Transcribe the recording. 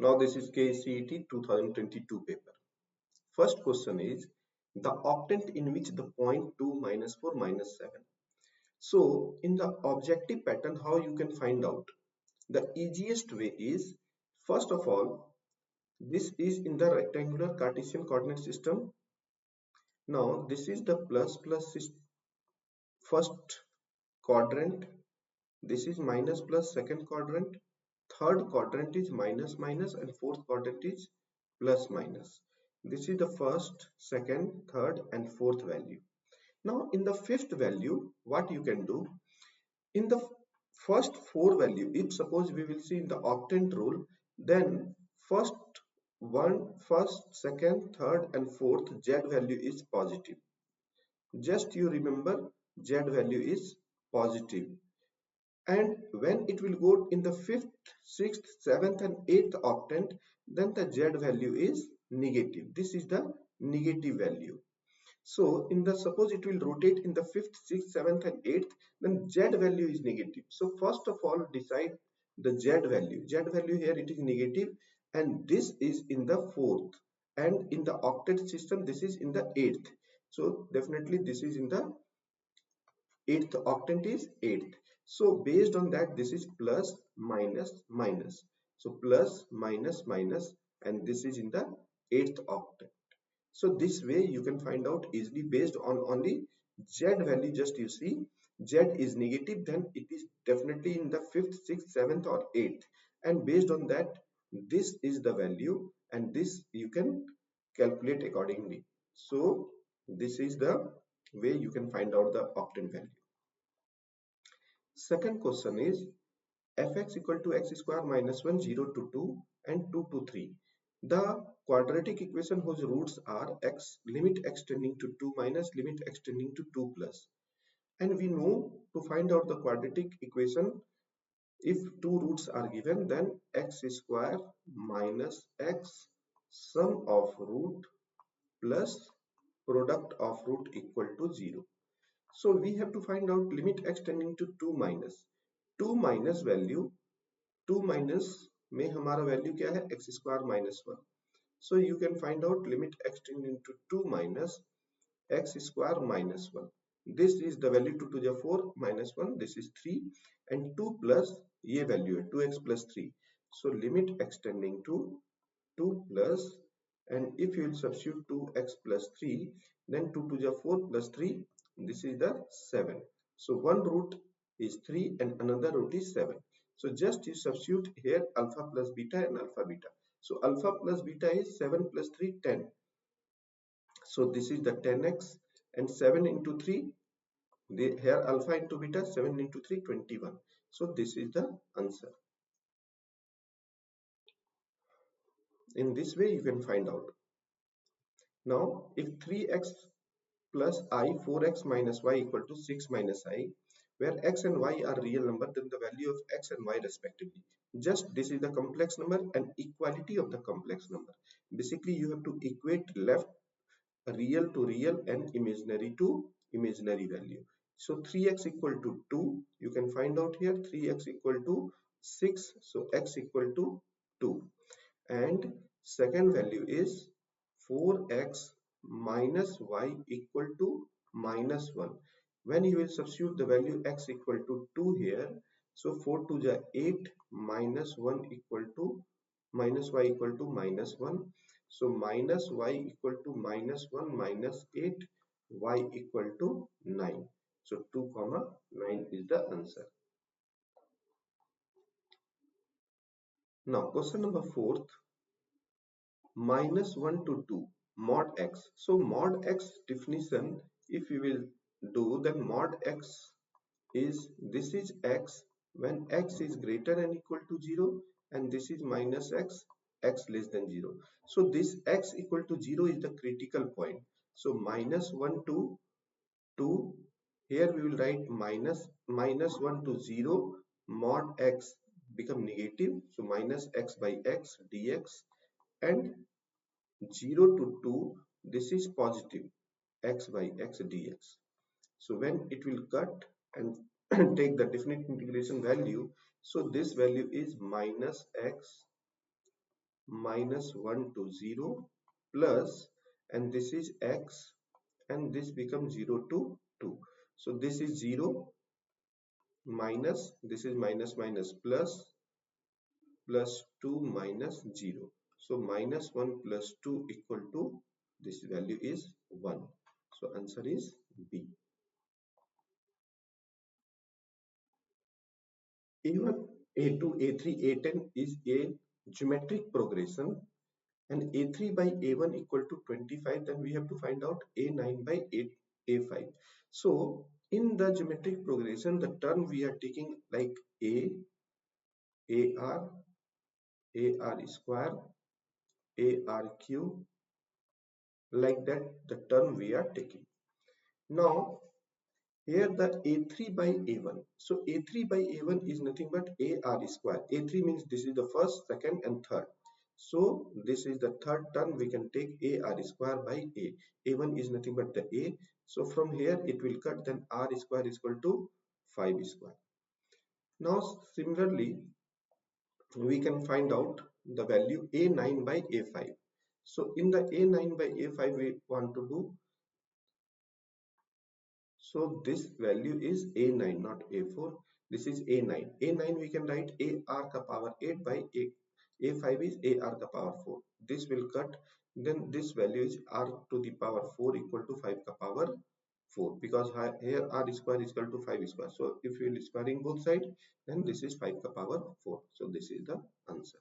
Now this is KCET 2022 paper. First question is the octant in which the point 2 minus 4 minus 7. So in the objective pattern, how you can find out? The easiest way is, first of all, this is in the rectangular Cartesian coordinate system. Now this is the plus first quadrant. This is minus plus second quadrant. Third quadrant is minus minus and fourth quadrant is plus minus. This is the first, second, third and fourth value. Now in the fifth value, what you can do? In the first four value, if suppose we will see in the octant rule, then first, second, third and fourth Z value is positive. Just you remember Z value is positive. And when it will go in the fifth, sixth, seventh and eighth octant, then the Z value is negative. This is the negative value. So in the suppose it will rotate in the fifth, sixth, seventh and eighth, then Z value is negative. So first of all decide the Z value. Z value here it is negative and this is in the fourth, and in the octet system this is in the eighth. So definitely this is in the eighth octant is eighth. So based on that this is plus minus minus. So plus minus minus, and this is in the eighth octant. So this way you can find out easily based on only Z value. Just you see Z is negative, then it is definitely in the fifth, sixth, seventh or eighth, and based on that this is the value and this you can calculate accordingly. So this is the way you can find out the octant value. Second question is fx equal to x square minus 1, 0 to 2 and 2 to 3. The quadratic equation whose roots are x, limit x tending to 2 minus limit x tending to 2 plus. And we know to find out the quadratic equation, if two roots are given, then x square minus x sum of root plus product of root equal to 0. So we have to find out limit x tending to 2 minus. 2 minus value, 2 minus में हमारा value क्या है x square minus 1. So you can find out limit x tending to 2 minus x square minus 1. This is the value 2 to the 4 minus 1. This is 3 and 2 plus ये value है 2x plus 3. So limit x tending to 2 plus, and if you will substitute 2x plus 3, then 2 to the 4 plus 3. This is the 7. So one root is 3 and another root is 7. So just you substitute here alpha plus beta and alpha beta. So alpha plus beta is 7 plus 3, 10. So this is the 10x, and 7 into 3, here alpha into beta, 7 into 3, 21. So this is the answer. In this way you can find out. Now if 3x plus I, 4x minus y equal to 6 minus I, where x and y are real number, then the value of x and y respectively. Just this is the complex number and equality of the complex number. Basically you have to equate left real to real and imaginary to imaginary value. So 3x equal to 2, you can find out here 3x equal to 6, so x equal to 2, and second value is 4x minus y equal to minus 1. When you will substitute the value x equal to 2 here, so 4 to the 8 minus 1 equal to minus y equal to minus 1. So minus y equal to minus 1 minus 8, y equal to 9. So 2 comma 9 is the answer. Now question number 4th, minus 1 to 2 mod x. So mod x definition, if you will do, then mod x is, this is x when x is greater than equal to 0, and this is minus x, x less than 0. So this x equal to 0 is the critical point. So minus 1 to 2, here we will write minus 1 to 0, mod x become negative, so minus x by x dx, and 0 to 2, this is positive, x by x dx. So when it will cut and take the definite integration value, so this value is minus x minus 1 to 0 plus, and this is x, and this becomes 0 to 2. So this is 0 minus, this is minus minus plus, plus 2 minus 0. So minus 1 plus 2 equal to, this value is 1. So answer is B. A1, A2, A3, A10 is a geometric progression, and A3 by A1 equal to 25, then we have to find out A9 by A5. So in the geometric progression, the term we are taking like A, AR, AR square, ARQ, like that the term we are taking. Now here the A3 by A1. So A3 by A1 is nothing but AR square. A3 means this is the first, second and third. So this is the third term, we can take AR square by A. A1 is nothing but the A. So from here it will cut, then R square is equal to 5 square. Now similarly we can find out the value A9 by A5. So in the A9 by A5 we want to do, so this value is A9, not A4. This is A9. A9 we can write AR ka power 8 by A. A5 is AR ka power 4. This will cut. Then this value is R to the power 4 equal to 5 ka power 4. Because here R square is equal to 5 square. So if we are squaring both sides, then this is 5 ka power 4. So this is the answer.